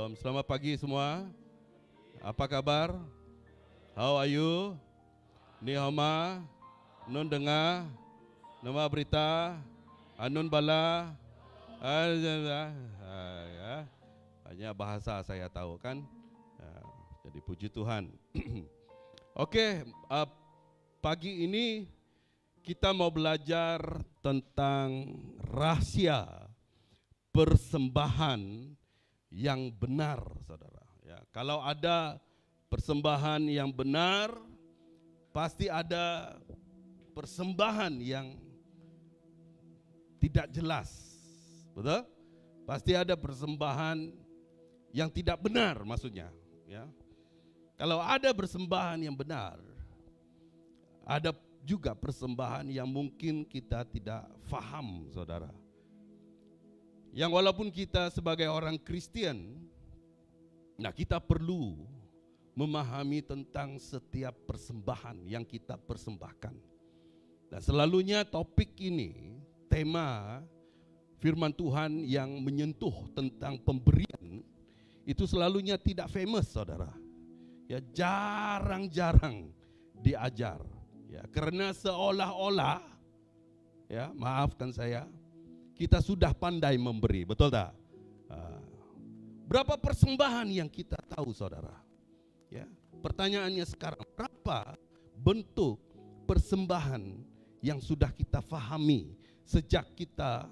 Shalom, selamat pagi semua. Apa kabar? How are you? Ni homa, nun dengar, nama berita, anun bala, ya. Banyak bahasa saya tahu kan. Jadi puji Tuhan. Oke, pagi ini kita mau belajar tentang rahasia persembahan yang benar, saudara. Ya, kalau ada persembahan yang benar, pasti ada persembahan yang tidak jelas, betul? Pasti ada persembahan yang tidak benar, maksudnya. Ya, kalau ada persembahan yang benar, ada juga persembahan yang mungkin kita tidak faham, saudara. Yang walaupun kita sebagai orang Kristen, kita perlu memahami tentang setiap persembahan yang kita persembahkan. Dan selalunya topik ini, tema firman Tuhan yang menyentuh tentang pemberian, itu selalunya tidak famous, saudara. Ya, jarang-jarang diajar. Ya, karena seolah-olah, ya, maafkan saya, kita sudah pandai memberi, betul tak? Berapa persembahan yang kita tahu, saudara? Ya, pertanyaannya sekarang, berapa bentuk persembahan yang sudah kita fahami sejak kita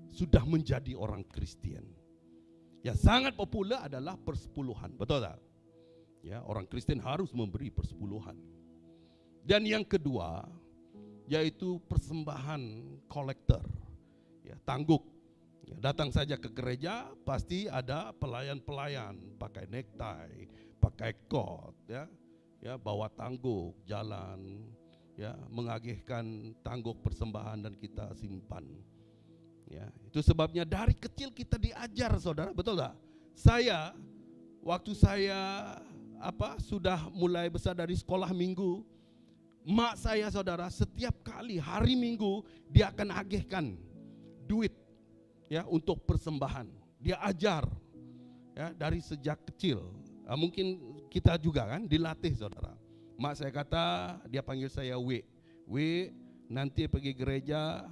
sudah menjadi orang Kristen? Ya, sangat populer adalah persepuluhan, betul tak? Ya, orang Kristen harus memberi persepuluhan. Dan yang kedua, yaitu persembahan kolektor. Ya, tangguk. Ya, datang saja ke gereja, pasti ada pelayan-pelayan pakai necktie, pakai coat, ya, bawa tangguk, jalan, ya, mengagihkan tangguk persembahan dan kita simpan. Ya, itu sebabnya dari kecil kita diajar, saudara, betul tak? Waktu saya sudah mulai besar dari sekolah minggu, mak saya, saudara, setiap kali hari Minggu dia akan agihkan duit, ya, untuk persembahan. Dia ajar, ya, dari sejak kecil. Mungkin kita juga kan dilatih, saudara. Mak saya kata, dia panggil saya W, nanti pergi gereja,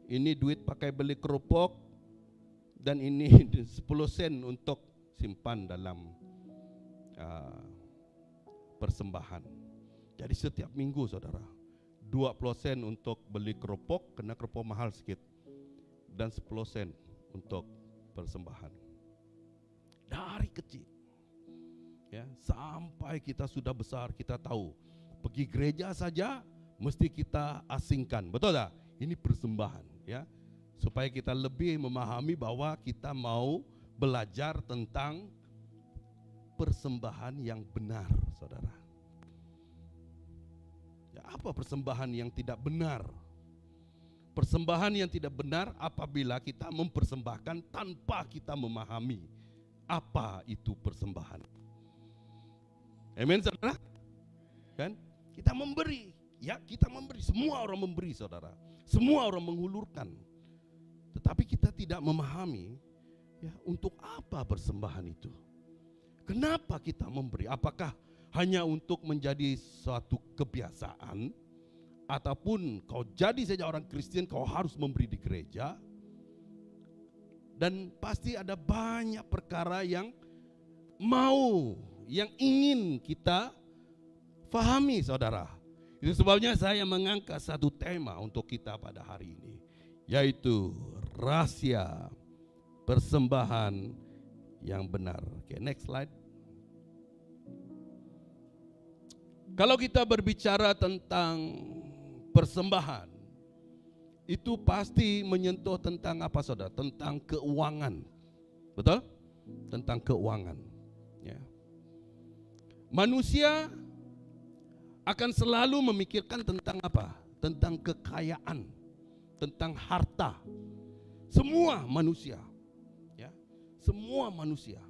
ini duit pakai beli kerupuk, dan ini 10 sen untuk simpan dalam persembahan. Jadi setiap minggu, saudara, 20 sen untuk beli kerupuk, kena kerupuk mahal sedikit, dan 10 sen untuk persembahan. Dari kecil, ya, sampai kita sudah besar, kita tahu pergi gereja saja mesti kita asingkan, betul tak? Ini persembahan, ya, supaya kita lebih memahami bahwa kita mau belajar tentang persembahan yang benar, saudara. Ya, apa persembahan yang tidak benar? Persembahan yang tidak benar apabila kita mempersembahkan tanpa kita memahami apa itu persembahan. Amin, saudara? Kan? Kita memberi, ya, kita memberi. Semua orang memberi, saudara. Semua orang menghulurkan. Tetapi kita tidak memahami, ya, untuk apa persembahan itu. Kenapa kita memberi? Apakah hanya untuk menjadi suatu kebiasaan, ataupun kau jadi saja orang Kristen, kau harus memberi di gereja? Dan pasti ada banyak perkara yang ingin kita fahami, saudara. Itu sebabnya saya mengangkat satu tema untuk kita pada hari ini, yaitu rahasia persembahan yang benar. Oke, next slide. Kalau kita berbicara tentang persembahan, itu pasti menyentuh tentang apa, saudara? Tentang keuangan, betul? Tentang keuangan, ya. Manusia akan selalu memikirkan tentang apa? Tentang kekayaan, tentang harta. Semua manusia, ya, semua manusia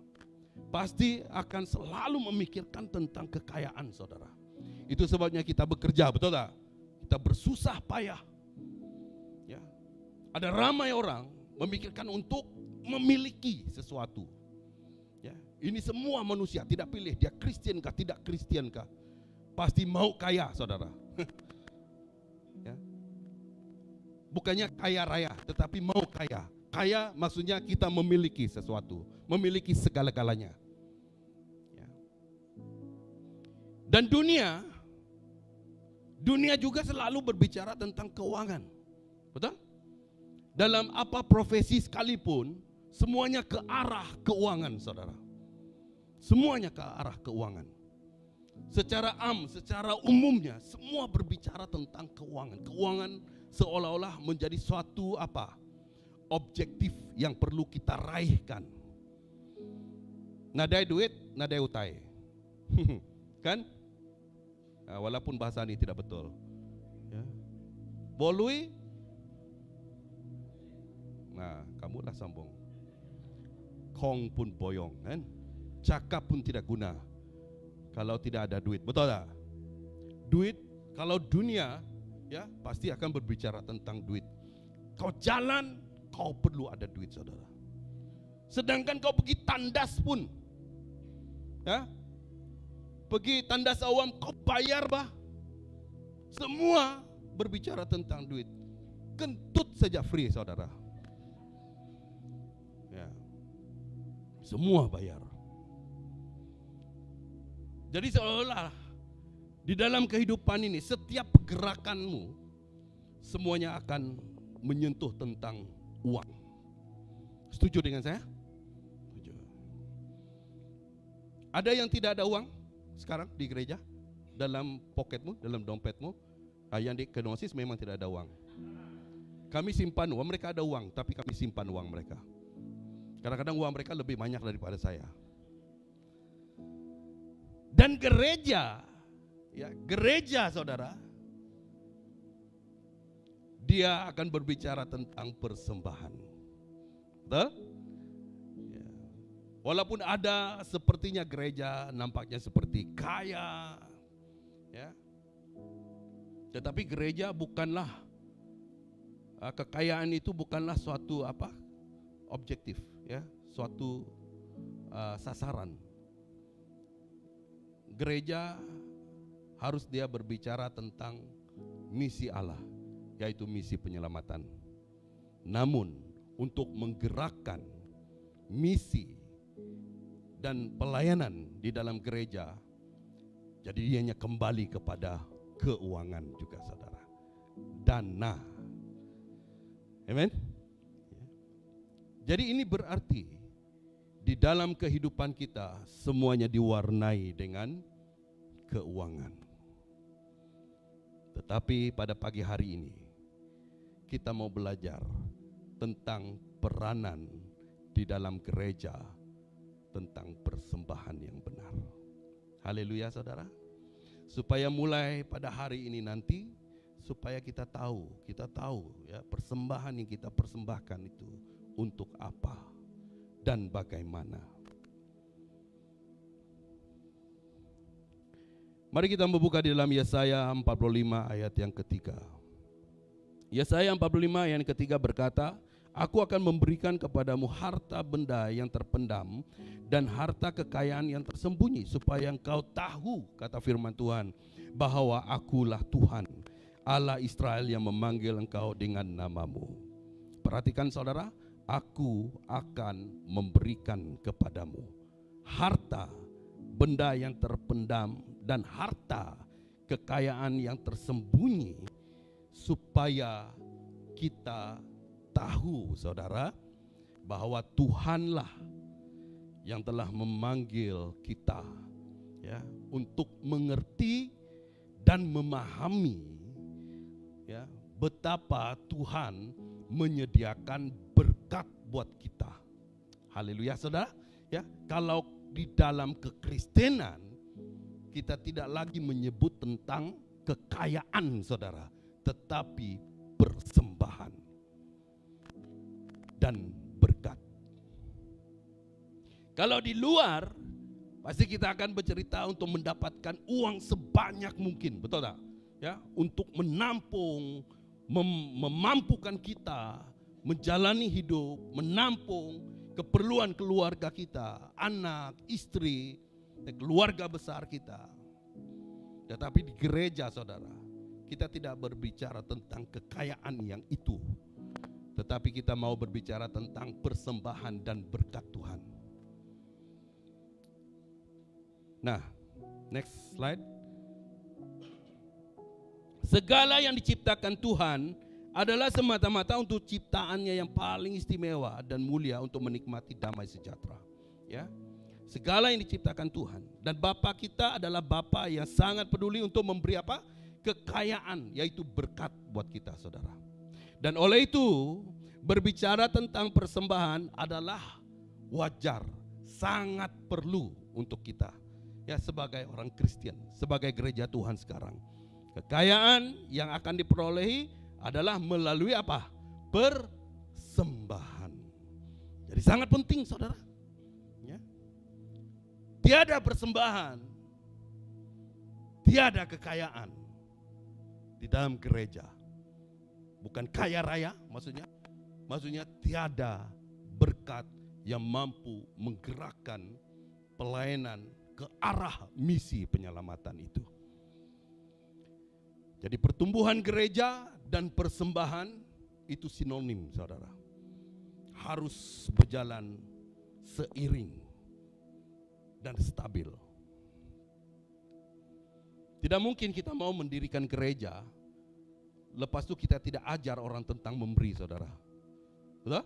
pasti akan selalu memikirkan tentang kekayaan, saudara. Itu sebabnya kita bekerja, betul tak? Kita bersusah payah, ya. Ada ramai orang memikirkan untuk memiliki sesuatu, ya. Ini semua manusia, tidak pilih dia Kristen kah, tidak Kristen kah, pasti mau kaya, saudara. Ya. Bukannya kaya raya, tetapi mau kaya. Kaya maksudnya kita memiliki sesuatu, memiliki segala-galanya. Ya. Dan dunia juga selalu berbicara tentang keuangan. Betul? Dalam apa profesi sekalipun, semuanya ke arah keuangan, saudara. Semuanya ke arah keuangan. Secara umumnya, semua berbicara tentang keuangan. Keuangan seolah-olah menjadi suatu apa? Objektif yang perlu kita raihkan. Nadai duit, nadai utai. Kan? Nah, walaupun bahasa ini tidak betul. Ya. Bolui. Nah, kamulah sambung. Kong pun boyong, kan? Cakap pun tidak guna kalau tidak ada duit. Betul tak? Duit, kalau dunia ya pasti akan berbicara tentang duit. Kau jalan, kau perlu ada duit, saudara. Sedangkan kau pergi tandas pun, ya, pergi tandas awam, kau bayar bah. Semua berbicara tentang duit. Kentut saja free, saudara. Ya. Semua bayar. Jadi seolah-olah di dalam kehidupan ini setiap pergerakanmu semuanya akan menyentuh tentang uang. Setuju dengan saya? Setuju. Ada yang tidak ada uang sekarang di gereja? Dalam poketmu, dalam dompetmu? Yang di Kenosis memang tidak ada uang. Kami simpan uang, mereka ada uang, tapi kami simpan uang mereka. Kadang-kadang uang mereka lebih banyak daripada saya. Dan gereja, ya, gereja saudara, dia akan berbicara tentang persembahan. Betul? Ya. Walaupun ada sepertinya gereja nampaknya seperti kaya, ya, tetapi gereja bukanlah, kekayaan itu bukanlah suatu apa? Objektif, ya, suatu sasaran. Gereja harus dia berbicara tentang misi Allah, yaitu misi penyelamatan. Namun untuk menggerakkan misi dan pelayanan di dalam gereja, jadi ianya kembali kepada keuangan juga, saudara. Dana. Amen. Jadi ini berarti di dalam kehidupan kita semuanya diwarnai dengan keuangan. Tetapi pada pagi hari ini kita mau belajar tentang peranan di dalam gereja, tentang persembahan yang benar. Haleluya, saudara. Supaya mulai pada hari ini nanti, supaya kita tahu ya, persembahan yang kita persembahkan itu untuk apa dan bagaimana. Mari kita membuka di dalam Yesaya 45 ayat yang ketiga. Yesaya 45 ayat yang ketiga berkata, Aku akan memberikan kepadamu harta benda yang terpendam dan harta kekayaan yang tersembunyi, supaya engkau tahu, kata firman Tuhan, bahwa Akulah Tuhan, Allah Israel yang memanggil engkau dengan namamu. Perhatikan saudara, Aku akan memberikan kepadamu harta, benda yang terpendam dan harta kekayaan yang tersembunyi, supaya kita tahu, saudara, bahwa Tuhanlah yang telah memanggil kita, ya, untuk mengerti dan memahami, ya, betapa Tuhan menyediakan berkat buat kita. Haleluya, saudara. Ya, kalau di dalam kekristenan kita tidak lagi menyebut tentang kekayaan, saudara, tetapi persembahan dan berkat. Kalau di luar, pasti kita akan bercerita untuk mendapatkan uang sebanyak mungkin, betul tak? Ya, untuk menampung, memampukan kita menjalani hidup, menampung keperluan keluarga kita, anak, istri, dan keluarga besar kita. Tetapi di gereja, saudara, kita tidak berbicara tentang kekayaan yang itu, tetapi kita mau berbicara tentang persembahan dan berkat Tuhan. Nah, next slide. Segala yang diciptakan Tuhan adalah semata-mata untuk ciptaannya yang paling istimewa dan mulia untuk menikmati damai sejahtera. Ya, segala yang diciptakan Tuhan, dan Bapa kita adalah Bapa yang sangat peduli untuk memberi apa? Kekayaan, yaitu berkat buat kita, saudara. Dan oleh itu, berbicara tentang persembahan adalah wajar, sangat perlu untuk kita, ya, sebagai orang Kristen, sebagai gereja Tuhan sekarang. Kekayaan yang akan diperolehi adalah melalui apa? Persembahan. Jadi sangat penting, saudara. Ya. Tiada persembahan, tiada kekayaan di dalam gereja. Bukan kaya raya, maksudnya tiada berkat yang mampu menggerakkan pelayanan ke arah misi penyelamatan itu. Jadi pertumbuhan gereja dan persembahan itu sinonim, saudara. Harus berjalan seiring dan stabil. Tidak mungkin kita mau mendirikan gereja, lepas itu kita tidak ajar orang tentang memberi, saudara. Betul?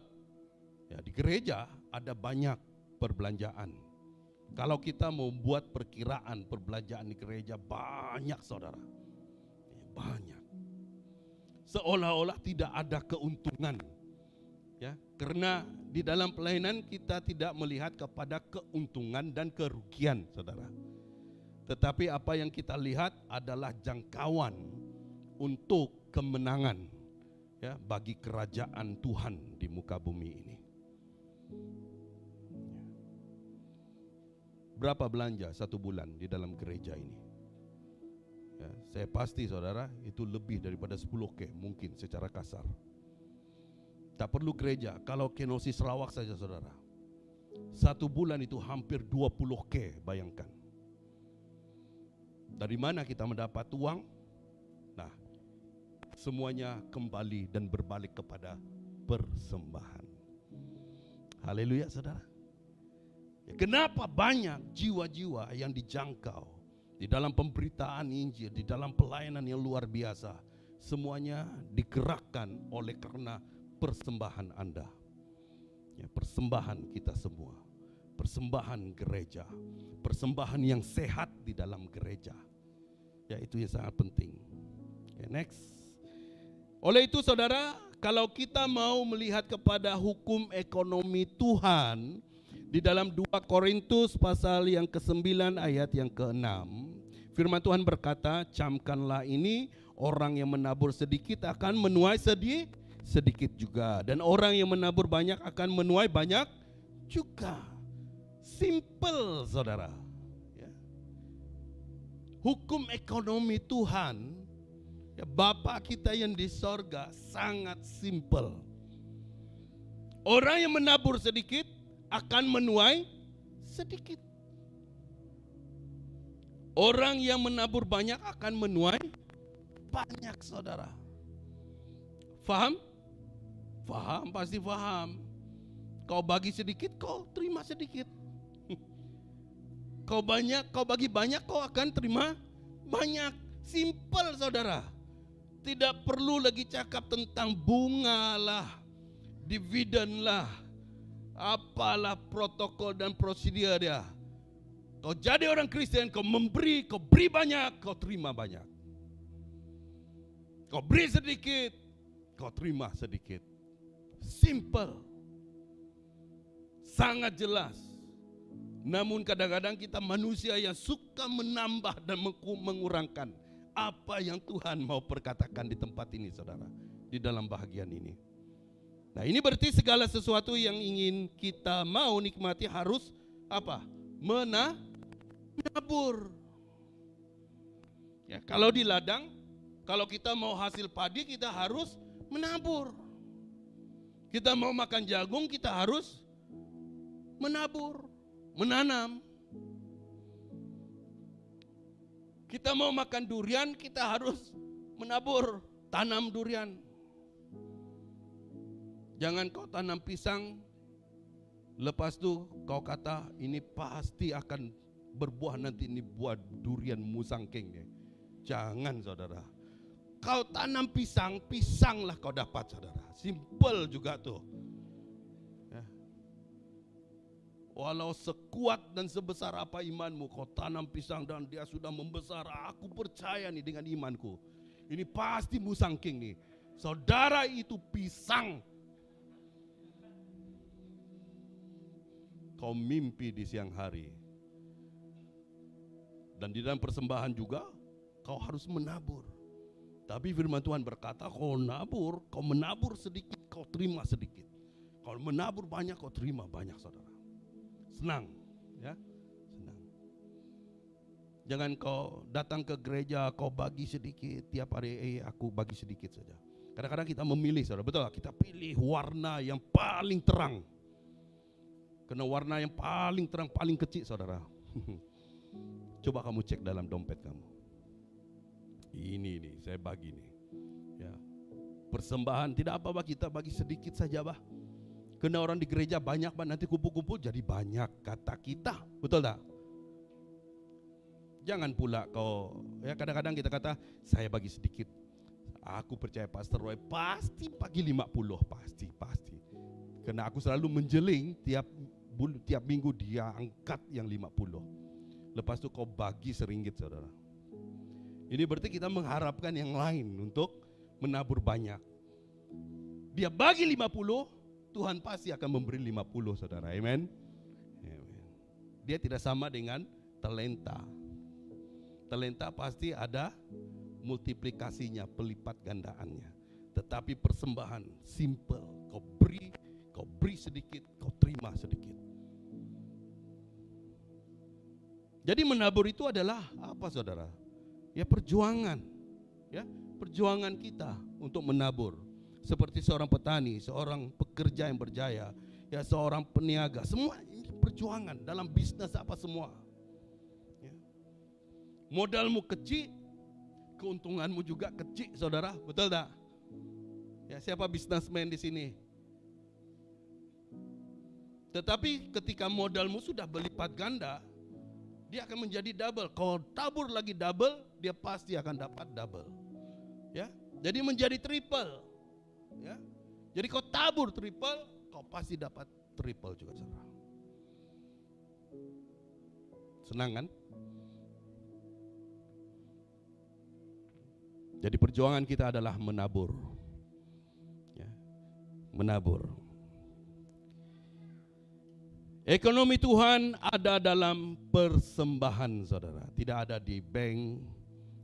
Ya, di gereja ada banyak perbelanjaan. Kalau kita mau buat perkiraan perbelanjaan di gereja banyak, saudara. Banyak. Seolah-olah tidak ada keuntungan. Ya, karena di dalam pelayanan kita tidak melihat kepada keuntungan dan kerugian, saudara. Tetapi apa yang kita lihat adalah jangkauan untuk kemenangan, ya, bagi kerajaan Tuhan di muka bumi ini. Berapa belanja satu bulan di dalam gereja ini? Ya, saya pasti, saudara, itu lebih daripada 10K mungkin secara kasar. Tak perlu gereja, kalau Kenosis Sarawak saja, saudara, satu bulan itu hampir 20K, bayangkan. Dari mana kita mendapat uang? Nah, semuanya kembali dan berbalik kepada persembahan. Haleluya, saudara. Ya, kenapa banyak jiwa-jiwa yang dijangkau di dalam pemberitaan Injil, di dalam pelayanan yang luar biasa? Semuanya digerakkan oleh karena persembahan Anda. Ya, persembahan kita semua. Persembahan gereja. Persembahan yang sehat di dalam gereja. Ya, itu yang sangat penting. Okay, next. Oleh itu, saudara, kalau kita mau melihat kepada hukum ekonomi Tuhan, di dalam 2 Korintus pasal yang ke-9 ayat yang ke-6, firman Tuhan berkata, camkanlah ini, orang yang menabur sedikit akan menuai sedikit juga, dan orang yang menabur banyak akan menuai banyak juga. Simple, saudara. Ya. Hukum ekonomi Tuhan, ya, Bapa kita yang di sorga, sangat simple. Orang yang menabur sedikit akan menuai sedikit. Orang yang menabur banyak akan menuai banyak, saudara. Faham? Faham, pasti faham. Kau bagi sedikit, kau terima sedikit. Kau bagi banyak, kau akan terima banyak. Simple, saudara. Tidak perlu lagi cakap tentang bunga lah, dividen lah, apalah protokol dan prosedur dia. Kau jadi orang Kristen, kau memberi, kau beri banyak, kau terima banyak. Kau beri sedikit, kau terima sedikit. Simple. Sangat jelas. Namun kadang-kadang kita manusia yang suka menambah dan mengurangkan apa yang Tuhan mau perkatakan di tempat ini, saudara, di dalam bahagian ini. Nah, ini berarti segala sesuatu yang ingin kita mau nikmati harus apa? Menabur. Ya, kalau di ladang, kalau kita mau hasil padi, kita harus menabur. Kita mau makan jagung, kita harus menabur, menanam. Kita mau makan durian, kita harus menabur, tanam durian. Jangan kau tanam pisang, lepas tu kau kata ini pasti akan berbuah nanti, ini buah durian musangking. Jangan saudara. Kau tanam pisang, pisanglah kau dapat saudara. Simple juga tuh. Ya. Walau sekuat dan sebesar apa imanmu, kau tanam pisang dan dia sudah membesar. Aku percaya nih dengan imanku. Ini pasti musangking nih. Saudara itu pisang. Kau mimpi di siang hari. Dan di dalam persembahan juga kau harus menabur. Tapi firman Tuhan berkata, kau menabur sedikit, kau terima sedikit. Kau menabur banyak, kau terima banyak saudara. Senang, ya, senang. Jangan kau datang ke gereja, kau bagi sedikit tiap hari. Aku bagi sedikit saja. Kadang-kadang kita memilih saudara, betul, kita pilih warna yang paling terang. Karena warna yang paling terang, paling kecil saudara. Coba kamu cek dalam dompet kamu. Ini nih, saya bagi nih. Ya. Persembahan tidak apa-apa, kita bagi sedikit saja bah. Karena orang di gereja banyak bah, nanti kumpul-kumpul jadi banyak kata kita. Betul tak? Jangan pula kau, ya kadang-kadang kita kata, saya bagi sedikit. Aku percaya Pastor Roy pasti bagi 50, pasti. Karena aku selalu menjeling tiap minggu dia angkat yang 50. Lepas itu kau bagi RM1 saudara. Ini berarti kita mengharapkan yang lain untuk menabur banyak. Dia bagi 50, Tuhan pasti akan memberi 50 saudara. Amen. Dia tidak sama dengan talenta. Talenta pasti ada multiplikasinya, pelipat gandaannya. Tetapi persembahan simple, kau beri sedikit, kau terima sedikit. Jadi menabur itu adalah apa saudara? Ya perjuangan. Ya, perjuangan kita untuk menabur. Seperti seorang petani, seorang pekerja yang berjaya, ya seorang peniaga, semua ini perjuangan dalam bisnis apa semua. Ya. Modalmu kecil, keuntunganmu juga kecil saudara, betul tak? Ya, siapa bisnismen di sini? Tetapi ketika modalmu sudah berlipat ganda, dia akan menjadi double. Kalau tabur lagi double, dia pasti akan dapat double. Ya, jadi menjadi triple. Ya, jadi kau tabur triple, kau pasti dapat triple juga saudara. Senang kan? Jadi perjuangan kita adalah menabur. Ya, menabur. Ekonomi Tuhan ada dalam persembahan saudara, tidak ada di bank,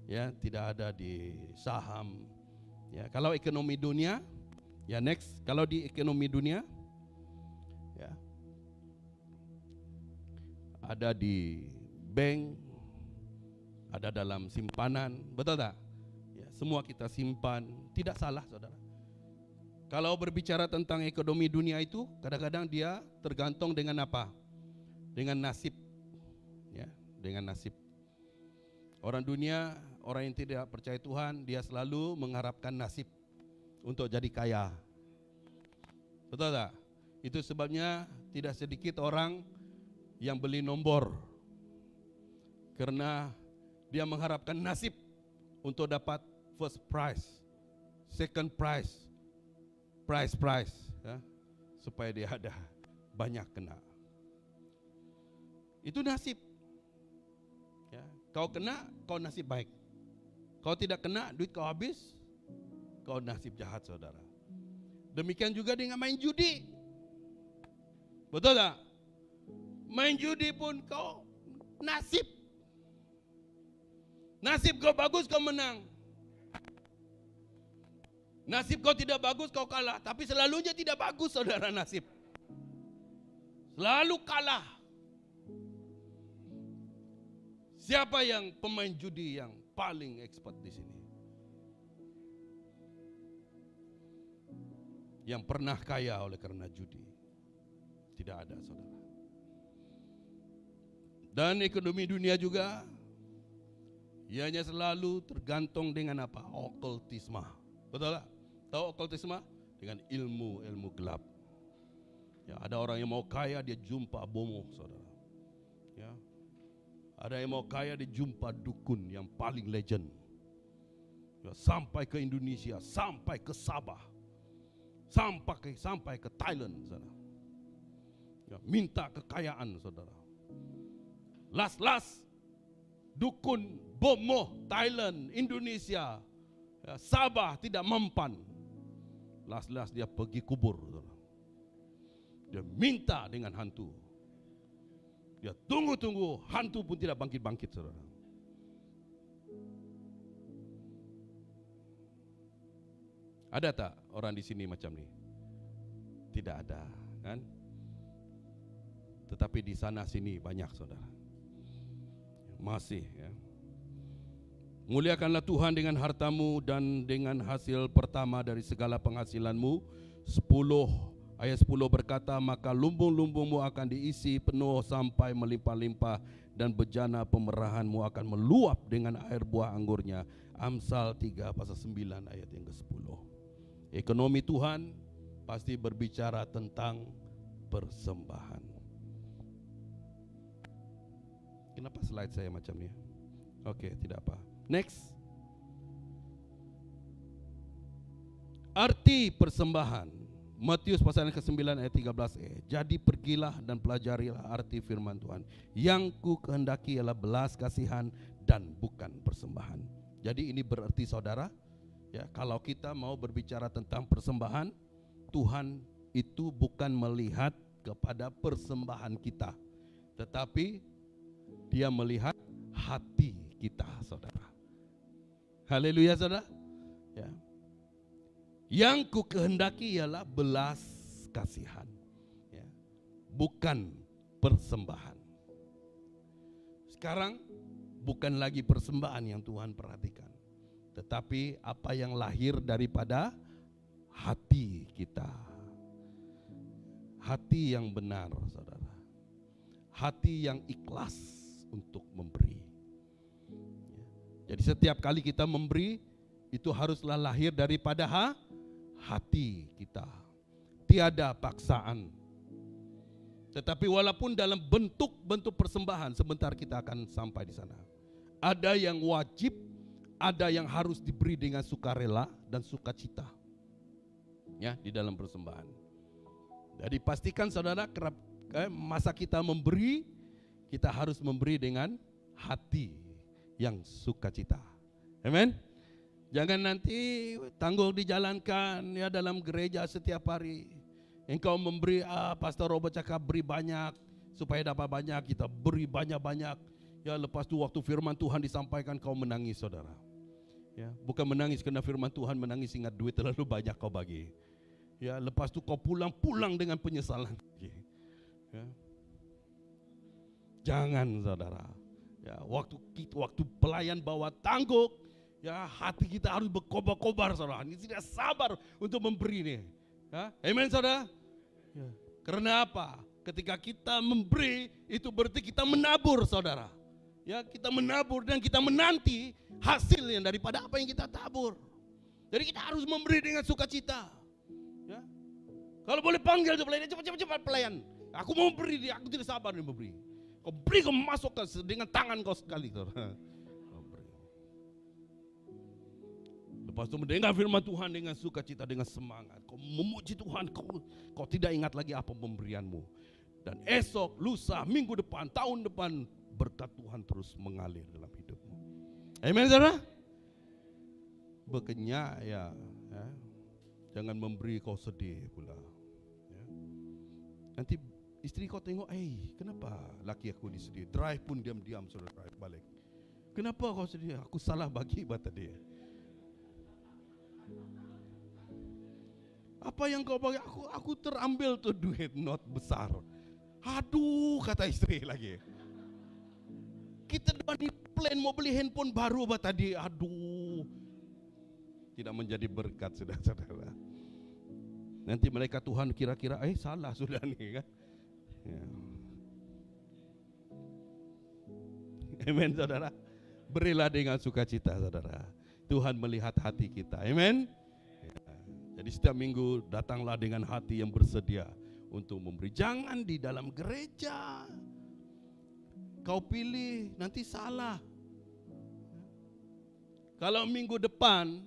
ya, tidak ada di saham. Ya, kalau ekonomi dunia, ya next, kalau di ekonomi dunia, ya, ada di bank, ada dalam simpanan, betul tak? Ya, semua kita simpan, tidak salah saudara. Kalau berbicara tentang ekonomi dunia itu, kadang-kadang dia tergantung dengan apa? Dengan nasib. Ya, dengan nasib. Orang dunia, orang yang tidak percaya Tuhan, dia selalu mengharapkan nasib untuk jadi kaya. Betul tak? Itu sebabnya tidak sedikit orang yang beli nombor. Karena dia mengharapkan nasib untuk dapat first prize, second prize, prize, ya, supaya dia ada banyak kena. Itu nasib. Ya, kau kena, kau nasib baik. Kau tidak kena, duit kau habis, kau nasib jahat saudara. Demikian juga dengan main judi. Betul tak? Main judi pun kau nasib. Nasib kau bagus, kau menang. Nasib kau tidak bagus, kau kalah. Tapi selalunya tidak bagus saudara nasib. Selalu kalah. Siapa yang pemain judi yang paling expert di sini? Yang pernah kaya oleh karena judi? Tidak ada saudara. Dan ekonomi dunia juga ianya selalu tergantung dengan apa? Okultisme. Betul tak? Tahu okultisme? Dengan ilmu gelap. Ya, ada orang yang mau kaya, dia jumpa bomo, saudara. Ya. Ada yang mau kaya, dia jumpa dukun yang paling legend. Ya, sampai ke Indonesia, sampai ke Sabah, sampai ke Thailand, saudara. Ya, minta kekayaan, saudara. Las dukun, bomoh, Thailand, Indonesia, ya, Sabah tidak mempan. Las dia pergi kubur, saudara. Dia minta dengan hantu. Dia tunggu, hantu pun tidak bangkit-bangkit, saudara. Ada tak orang di sini macam ni? Tidak ada, kan? Tetapi di sana sini banyak, saudara. Masih, ya. Muliakanlah Tuhan dengan hartamu dan dengan hasil pertama dari segala penghasilanmu. 10 ayat 10 berkata, maka lumbung-lumbungmu akan diisi penuh sampai melimpah-limpah dan bejana pemerahanmu akan meluap dengan air buah anggurnya. Amsal 3 pasal 9 ayat yang ke-10. Ekonomi Tuhan pasti berbicara tentang persembahan. Kenapa slide saya macam ni? Okey, tidak apa. Next. Arti persembahan. Matius pasal ke-9 ayat 13a. Jadi pergilah dan pelajarilah arti firman Tuhan. Yang ku kehendaki ialah belas kasihan dan bukan persembahan. Jadi ini berarti, saudara, ya, kalau kita mau berbicara tentang persembahan, Tuhan itu bukan melihat kepada persembahan kita, tetapi Dia melihat hati kita, saudara. Haleluya, saudara. Ya. Yang ku kehendaki ialah belas kasihan, ya, bukan persembahan. Sekarang bukan lagi persembahan yang Tuhan perhatikan, tetapi apa yang lahir daripada hati kita. Hati yang benar, saudara. Hati yang ikhlas untuk memberi. Jadi setiap kali kita memberi, itu haruslah lahir daripada hati kita. Tiada paksaan. Tetapi walaupun dalam bentuk persembahan, sebentar kita akan sampai di sana. Ada yang wajib, ada yang harus diberi dengan sukarela dan sukacita. Ya, di dalam persembahan. Jadi pastikan, saudara, masa kita memberi, kita harus memberi dengan hati yang sukacita. Amen. Jangan nanti tanggung dijalankan ya dalam gereja setiap hari. Engkau memberi, Pastor Robert cakap beri banyak supaya dapat banyak, kita beri banyak-banyak. Ya, lepas tu waktu firman Tuhan disampaikan kau menangis, saudara. Ya, bukan menangis kerana firman Tuhan, menangis ingat duit terlalu banyak kau bagi. Ya, lepas tu kau pulang dengan penyesalan. Ya. Jangan, saudara. Ya, waktu pelayan bawa tangguk, ya, hati kita harus berkobar-kobar, saudara. Ini tidak sabar untuk memberi nih. Ya, amen, saudara. Ya. Karena apa? Ketika kita memberi, itu berarti kita menabur, saudara. Ya, kita menabur dan kita menanti hasilnya daripada apa yang kita tabur. Jadi kita harus memberi dengan sukacita. Ya. Kalau boleh panggil tuh pelayan, cepat pelayan. Aku mau beri dia, aku tidak sabar nih memberi. Kau beri, kau masukkan dengan tangan kau sekali. Lepas itu mendengar firman Tuhan dengan sukacita, dengan semangat. Kau memuji Tuhan, kau tidak ingat lagi apa pemberianmu. Dan esok, lusa, minggu depan, tahun depan, berkat Tuhan terus mengalir dalam hidupmu. Amen, saudara? Bekenyak ya. Jangan memberi kau sedih pula. Ya. Nanti isteri kau tengok, kenapa laki aku ni sedih? Drive pun diam-diam suruh drive balik. Kenapa kau sedih? Aku salah bagi buat tadi. Apa yang kau bagi? Aku terambil tu duit not besar. Aduh, kata isteri lagi. Kita ni plan mau beli handphone baru buat tadi. Aduh. Tidak menjadi berkat, saudara-saudara. Nanti mereka Tuhan kira-kira, salah sudah nih kan. Ya. Amen saudara. Berilah dengan sukacita saudara. Tuhan melihat hati kita. Amen. Jadi setiap minggu datanglah dengan hati yang bersedia untuk memberi. Jangan di dalam gereja kau pilih, nanti salah. Kalau minggu depan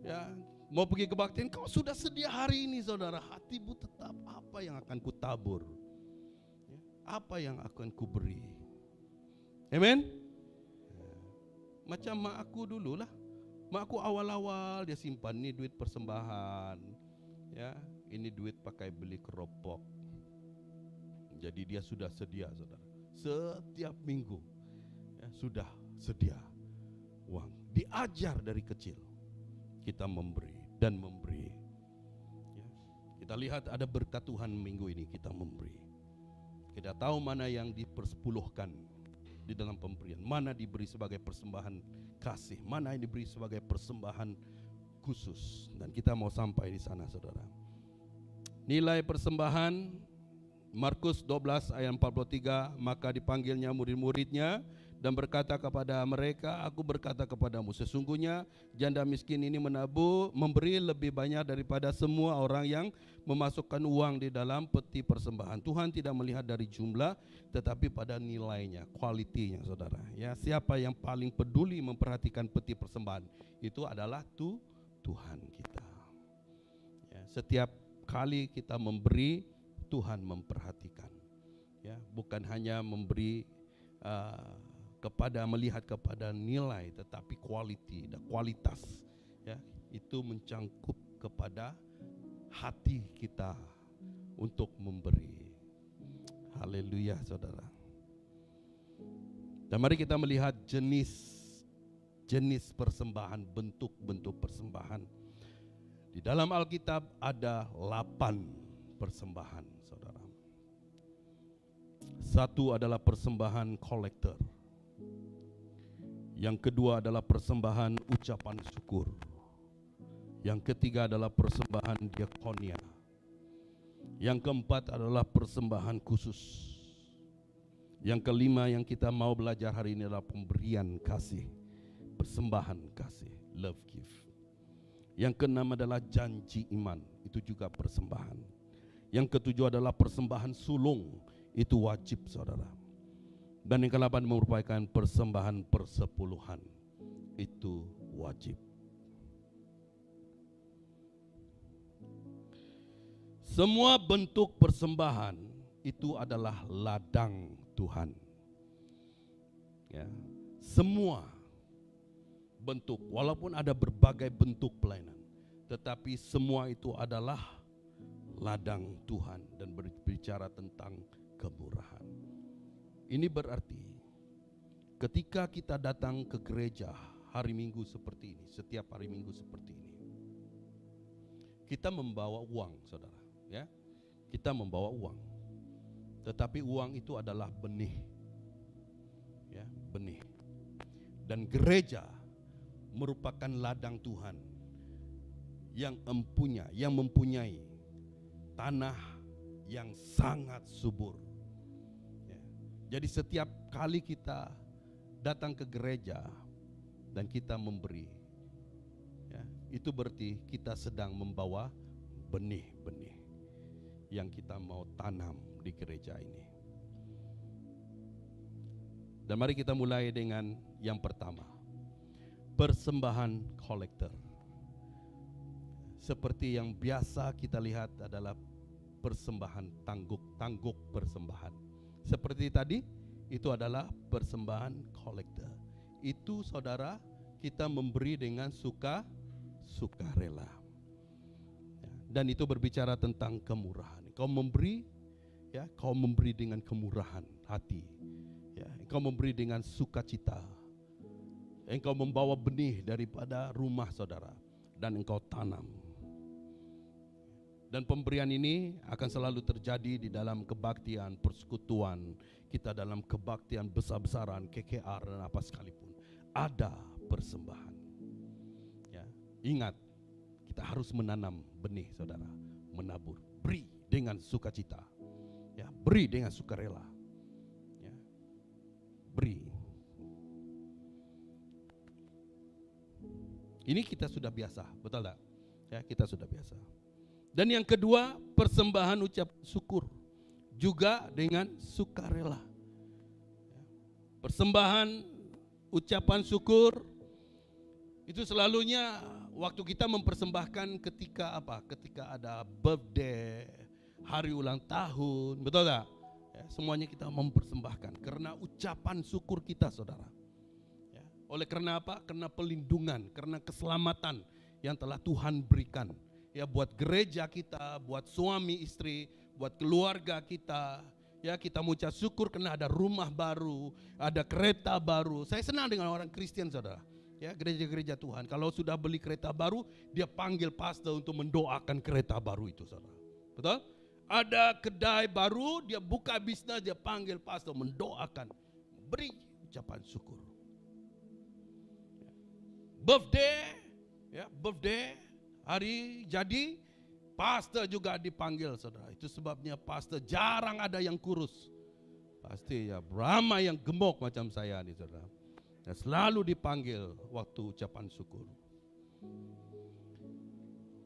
ya mau pergi kebaktian, kau sudah sedia hari ini saudara. Hatimu tetap, apa yang akan kutabur, apa yang akan kuberi. Amen. Macam mak aku dulu lah. Mak aku awal-awal dia simpan, ini duit persembahan, ya, ini duit pakai beli keropok. Jadi dia sudah sedia saudara. Setiap minggu ya, sudah sedia uang. Diajar dari kecil kita memberi dan memberi. Ya, kita lihat ada berkat Tuhan minggu ini, kita memberi. Kita tahu mana yang dipersepuluhkan di dalam pemberian, mana diberi sebagai persembahan kasih, mana yang diberi sebagai persembahan khusus. Dan kita mau sampai di sana saudara. Nilai persembahan Markus 12 ayat 43, maka dipanggilnya murid-muridnya dan berkata kepada mereka, aku berkata kepadamu, sesungguhnya janda miskin ini memberi lebih banyak daripada semua orang yang memasukkan uang di dalam peti persembahan. Tuhan tidak melihat dari jumlah, tetapi pada nilainya, kualitinya saudara. Ya, siapa yang paling peduli memperhatikan peti persembahan, itu adalah Tuhan kita. Ya, setiap kali kita memberi, Tuhan memperhatikan. Ya, bukan hanya memberi melihat kepada nilai, tetapi quality dan kualitas. Ya, itu mencangkup kepada hati kita untuk memberi. Haleluya saudara. Dan mari kita melihat jenis persembahan, bentuk-bentuk persembahan. Di dalam Alkitab ada 8 persembahan saudara. Satu adalah persembahan kolektor. Yang kedua adalah persembahan ucapan syukur. Yang ketiga adalah persembahan diakonia. Yang keempat adalah persembahan khusus. Yang kelima yang kita mau belajar hari ini adalah pemberian kasih, persembahan kasih, love gift. Yang keenam adalah janji iman, itu juga persembahan. Yang ketujuh adalah persembahan sulung, itu wajib saudara. Dan yang ke-8 merupakan persembahan persepuluhan, itu wajib. Semua bentuk persembahan itu adalah ladang Tuhan. Ya, semua bentuk, walaupun ada berbagai bentuk pelayanan, tetapi semua itu adalah ladang Tuhan dan berbicara tentang kemurahan. Ini berarti ketika kita datang ke gereja hari Minggu seperti ini, setiap hari Minggu seperti ini, kita membawa uang saudara, ya. Kita membawa uang. Tetapi uang itu adalah benih. Ya, benih. Dan gereja merupakan ladang Tuhan yang mempunyai tanah yang sangat subur. Jadi setiap kali kita datang ke gereja dan kita memberi, ya, itu berarti kita sedang membawa benih-benih yang kita mau tanam di gereja ini. Dan mari kita mulai dengan yang pertama, persembahan kolektor. Seperti yang biasa kita lihat adalah persembahan tangguk persembahan. Seperti tadi, itu adalah persembahan kolektor. Itu saudara, kita memberi dengan sukarela. Ya, dan itu berbicara tentang kemurahan. Kau memberi, ya, kau memberi dengan kemurahan hati. Ya, engkau memberi dengan sukacita. Engkau membawa benih daripada rumah saudara dan engkau tanam. Dan pemberian ini akan selalu terjadi di dalam kebaktian, persekutuan kita, dalam kebaktian besar-besaran, KKR dan apa sekalipun. Ada persembahan. Ya, ingat, kita harus menanam benih saudara, menabur, beri dengan sukacita, ya, beri dengan sukarela, ya, beri. Ini kita sudah biasa, betul tak? Ya, kita sudah biasa. Dan yang kedua, persembahan ucap syukur juga dengan sukarela. Persembahan ucapan syukur itu selalunya waktu kita mempersembahkan ketika apa? Ketika ada birthday, hari ulang tahun, betul tak? Ya, semuanya kita mempersembahkan karena ucapan syukur kita, saudara. Ya, oleh karena apa? Karena pelindungan, karena keselamatan yang telah Tuhan berikan. Ya, buat gereja kita, buat suami istri, buat keluarga kita. Ya, kita mengucap syukur karena ada rumah baru, ada kereta baru. Saya senang dengan orang Kristen, saudara. Ya, gereja-gereja Tuhan, kalau sudah beli kereta baru, dia panggil pastor untuk mendoakan kereta baru itu, saudara. Betul? Ada kedai baru, dia buka bisnis, dia panggil pastor mendoakan, beri ucapan syukur. Birthday, ya, birthday, hari jadi, pastor juga dipanggil, saudara. Itu sebabnya pastor jarang ada yang kurus. Pasti ya ramai yang gemuk macam saya nih, saudara. Ya, selalu dipanggil waktu ucapan syukur.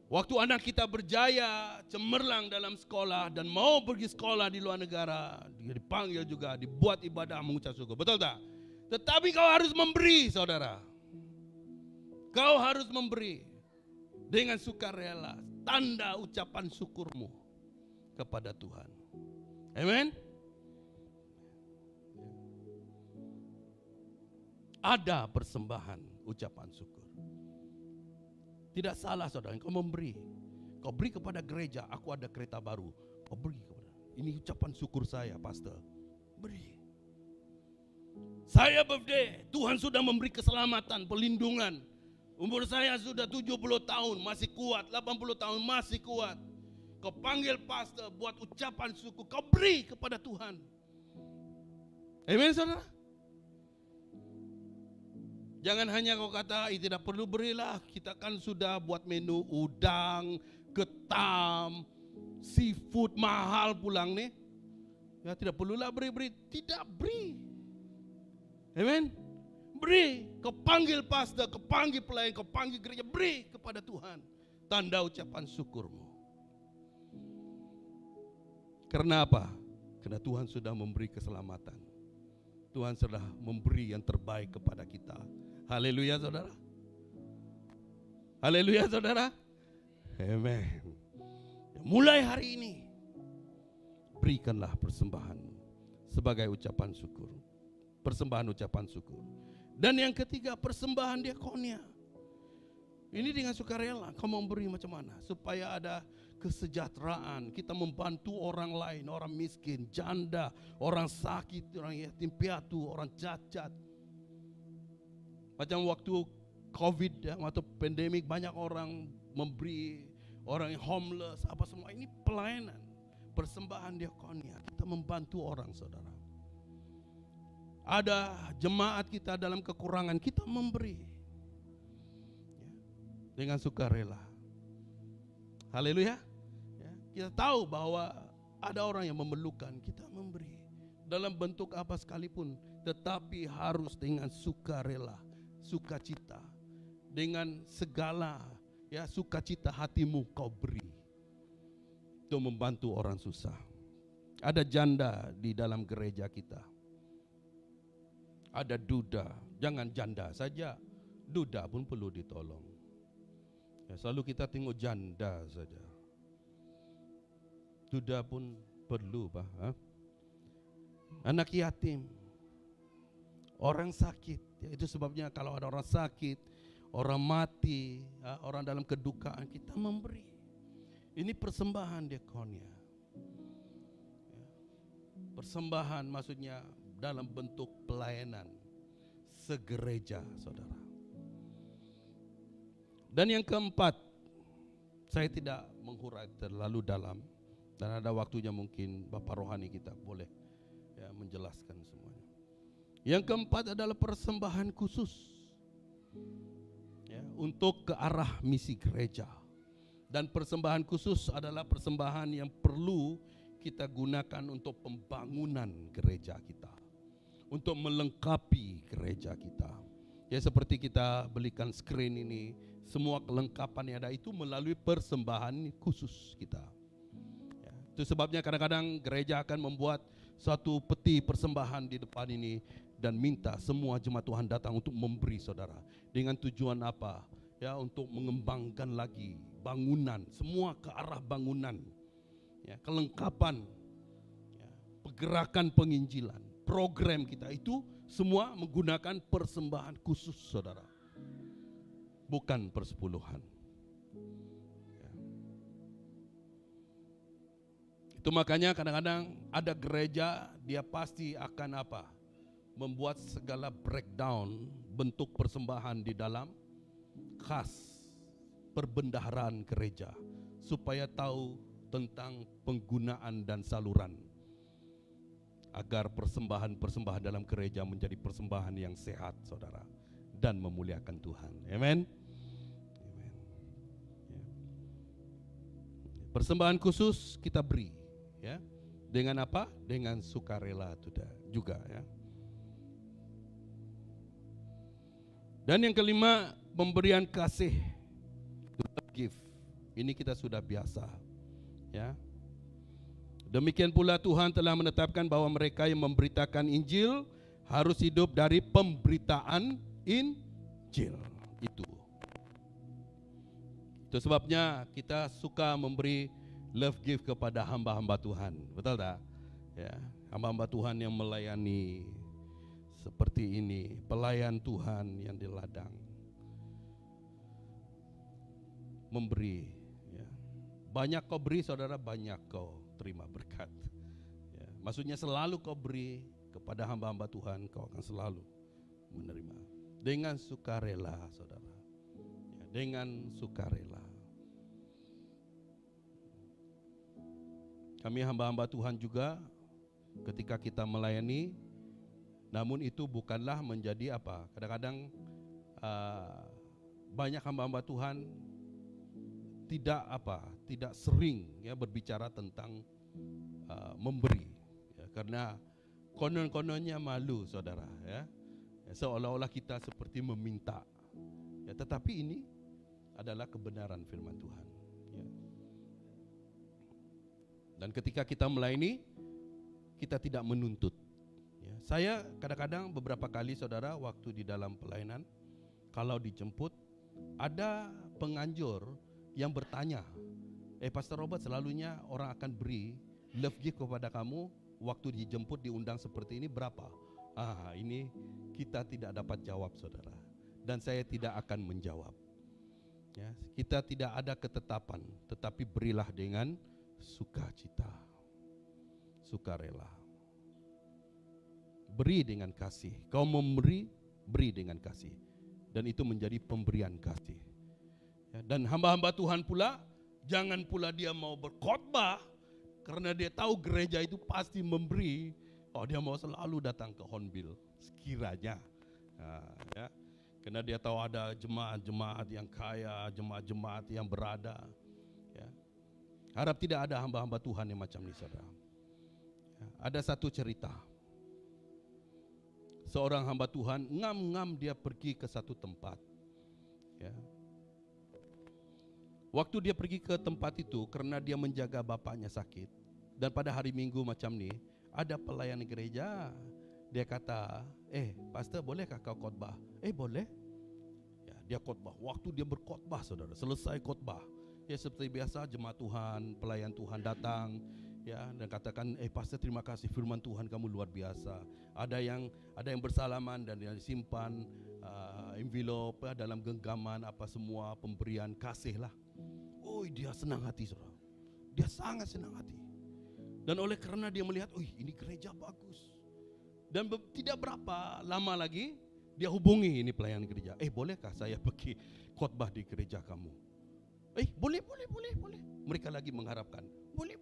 Waktu anak kita berjaya, cemerlang dalam sekolah dan mau pergi sekolah di luar negara, dia dipanggil juga, dibuat ibadah mengucap syukur. Betul tak? Tetapi kau harus memberi, saudara. Kau harus memberi dengan sukarela, tanda ucapan syukurmu kepada Tuhan. Amen. Ada persembahan ucapan syukur. Tidak salah, saudara, kau memberi. Kau beri kepada gereja, aku ada kereta baru. Kau beri kepada, ini ucapan syukur saya, pastor. Beri. Saya birthday, Tuhan sudah memberi keselamatan, pelindungan. Umur saya sudah 70 tahun, masih kuat, 80 tahun masih kuat. Kau panggil pastor buat ucapan syukur, kau beri kepada Tuhan. Amen, saudara. Jangan hanya kau kata, tidak perlu berilah, kita kan sudah buat menu udang, ketam, seafood mahal pulang nih. Ya, tidak perlulah beri-beri, tidak beri. Amen. Beri, kau panggil pastor, kau panggil pelayan, kau panggil gereja, beri kepada Tuhan. Tanda ucapan syukurmu. Karena apa? Karena Tuhan sudah memberi keselamatan. Tuhan sudah memberi yang terbaik kepada kita. Haleluya, saudara. Haleluya, saudara. Amen. Mulai hari ini, berikanlah persembahan sebagai ucapan syukur. Persembahan ucapan syukur. Dan yang ketiga, persembahan diakonia. Ini dengan sukarela, kau memberi macam mana? Supaya ada kesejahteraan, kita membantu orang lain, orang miskin, janda, orang sakit, orang yatim piatu, orang cacat. Macam waktu COVID, ya, waktu pandemik, banyak orang memberi, orang yang homeless, apa semua. Ini pelayanan, persembahan diakonia. Kita membantu orang, saudara. Ada jemaat kita dalam kekurangan, kita memberi ya, dengan sukarela. Haleluya. Ya, kita tahu bahwa ada orang yang memerlukan, kita memberi dalam bentuk apa sekalipun, tetapi harus dengan sukarela, sukacita, dengan segala ya sukacita hatimu kau beri untuk membantu orang susah. Ada janda di dalam gereja kita. Ada duda, jangan janda saja, duda pun perlu ditolong. Ya, selalu kita tengok janda saja. Duda pun perlu, Pak. Anak yatim, orang sakit. Ya, itu sebabnya kalau ada orang sakit, orang mati, ya, orang dalam kedukaan, kita memberi. Ini persembahan diakonia. Ya, persembahan maksudnya dalam bentuk pelayanan segereja, saudara. Dan yang keempat, saya tidak menghurai terlalu dalam, dan ada waktunya mungkin Bapak Rohani kita boleh ya, menjelaskan semuanya. Yang keempat adalah persembahan khusus ya, untuk ke arah misi gereja. Dan persembahan khusus adalah persembahan yang perlu kita gunakan untuk pembangunan gereja kita, untuk melengkapi gereja kita. Ya, seperti kita belikan screen ini semua kelengkapan yang ada itu melalui persembahan khusus kita. Ya, itu sebabnya kadang-kadang gereja akan membuat suatu peti persembahan di depan ini dan minta semua jemaat Tuhan datang untuk memberi saudara. Dengan tujuan apa? Ya, untuk mengembangkan lagi bangunan, semua ke arah bangunan. Ya, kelengkapan, ya, pergerakan penginjilan, program kita itu semua menggunakan persembahan khusus saudara. Bukan persepuluhan. Ya. Itu makanya kadang-kadang ada gereja dia pasti akan apa? Membuat segala breakdown bentuk persembahan di dalam kas perbendaharaan gereja supaya tahu tentang penggunaan dan saluran agar persembahan-persembahan dalam gereja menjadi persembahan yang sehat saudara dan memuliakan Tuhan. Amen. Amen. Ya. Persembahan khusus kita beri ya. Dengan apa? Dengan sukarela juga ya. Dan yang kelima, pemberian kasih, gift. Ini kita sudah biasa, ya. Demikian pula Tuhan telah menetapkan bahwa mereka yang memberitakan Injil harus hidup dari pemberitaan Injil. Itu sebabnya kita suka memberi love gift kepada hamba-hamba Tuhan, betul tak? Ya, hamba-hamba Tuhan yang melayani. Seperti ini, pelayan Tuhan yang di ladang memberi ya. Banyak kau beri saudara, banyak kau terima berkat ya. Maksudnya selalu kau beri kepada hamba-hamba Tuhan, kau akan selalu menerima dengan sukarela saudara ya, dengan sukarela. Kami hamba-hamba Tuhan juga ketika kita melayani, namun itu bukanlah menjadi apa. Kadang-kadang banyak hamba-hamba Tuhan tidak sering ya berbicara tentang memberi ya, karena konon-kononnya malu saudara ya. Seolah-olah kita seperti meminta ya, tetapi ini adalah kebenaran firman Tuhan ya. Dan ketika kita melayani, kita tidak menuntut. Saya kadang-kadang beberapa kali saudara waktu di dalam pelayanan, kalau dijemput ada penganjur yang bertanya, Pastor Robert, selalunya orang akan beri love gift kepada kamu waktu dijemput diundang seperti ini berapa? Ini kita tidak dapat jawab saudara, dan saya tidak akan menjawab ya, kita tidak ada ketetapan, tetapi berilah dengan sukacita, sukarela. Beri dengan kasih. Kau memberi, beri dengan kasih. Dan itu menjadi pemberian kasih ya, dan hamba-hamba Tuhan pula, jangan pula dia mau berkhotbah karena dia tahu gereja itu pasti memberi. Dia mau selalu datang ke Hornbill sekiranya ya, karena dia tahu ada jemaat-jemaat yang kaya, jemaat-jemaat yang berada ya. Harap tidak ada hamba-hamba Tuhan yang macam ini saudara ya. Ada satu cerita, seorang hamba Tuhan ngam-ngam dia pergi ke satu tempat ya. Waktu dia pergi ke tempat itu karena dia menjaga bapaknya sakit, dan pada hari Minggu macam ni ada pelayan gereja. Dia kata, pastor bolehkah kau khotbah? Boleh ya, dia khotbah. Waktu dia berkhotbah saudara, selesai khotbah ya, seperti biasa jemaat Tuhan, pelayan Tuhan datang ya, dan katakan, pastor terima kasih, firman Tuhan kamu luar biasa. Ada yang bersalaman dan yang disimpan envelope dalam genggaman apa semua pemberian kasih lah. Dia senang hati saudara, dia sangat senang hati. Dan oleh karena dia melihat, ini gereja bagus. Dan tidak berapa lama lagi dia hubungi ini pelayan gereja, bolehkah saya pergi khotbah di gereja kamu? Boleh. Mereka lagi mengharapkan, boleh.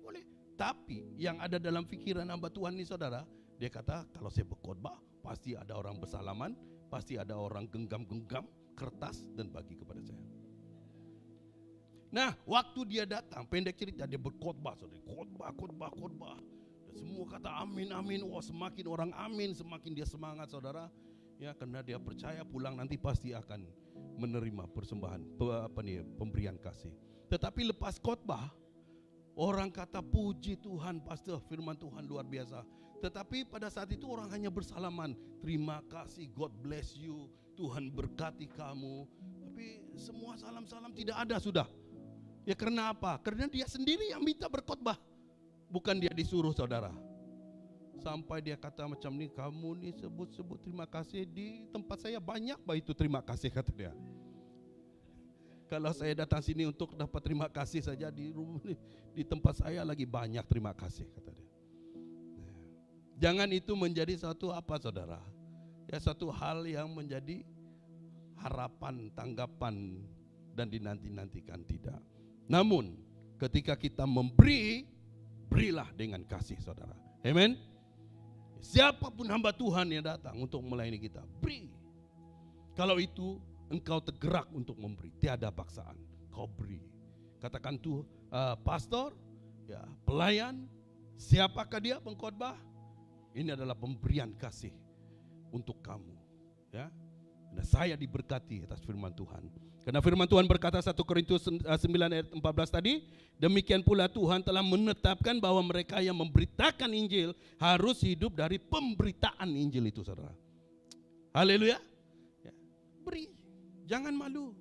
Tapi yang ada dalam pikiran hamba Tuhan ini saudara, dia kata, kalau saya berkhotbah pasti ada orang bersalaman, pasti ada orang genggam-genggam kertas dan bagi kepada saya. Nah, waktu dia datang, pendek cerita, dia berkhotbah saudara, khotbah. Dan semua kata amin. Semakin orang amin, semakin dia semangat saudara. Ya, karena dia percaya pulang nanti pasti akan menerima persembahan, pemberian kasih. Tetapi lepas khotbah, orang kata puji Tuhan, pastor, firman Tuhan luar biasa. Tetapi pada saat itu orang hanya bersalaman, terima kasih, God bless you, Tuhan berkati kamu. Tapi semua salam-salam tidak ada sudah. Ya karena apa? Karena dia sendiri yang minta berkhotbah, bukan dia disuruh, saudara. Sampai dia kata macam ni, kamu ni sebut-sebut terima kasih, di tempat saya banyak itu terima kasih, kata dia. Kalau saya datang sini untuk dapat terima kasih saja, di tempat saya lagi banyak terima kasih, kata dia. Jangan itu menjadi satu apa, saudara? Ya, satu hal yang menjadi harapan, tanggapan, dan dinanti-nantikan, tidak. Namun ketika kita memberi, berilah dengan kasih, saudara. Amen. Siapapun hamba Tuhan yang datang untuk melayani kita, beri. Kalau itu engkau tergerak untuk memberi, tiada paksaan, kau beri. Katakan tuh, pastor, ya, pelayan, siapakah dia, pengkhotbah? Ini adalah pemberian kasih untuk kamu, ya. Dan saya diberkati atas firman Tuhan. Karena firman Tuhan berkata 1 Korintus 9 ayat 14 tadi, demikian pula Tuhan telah menetapkan bahwa mereka yang memberitakan Injil harus hidup dari pemberitaan Injil itu, saudara. Haleluya. Ya, beri, jangan malu.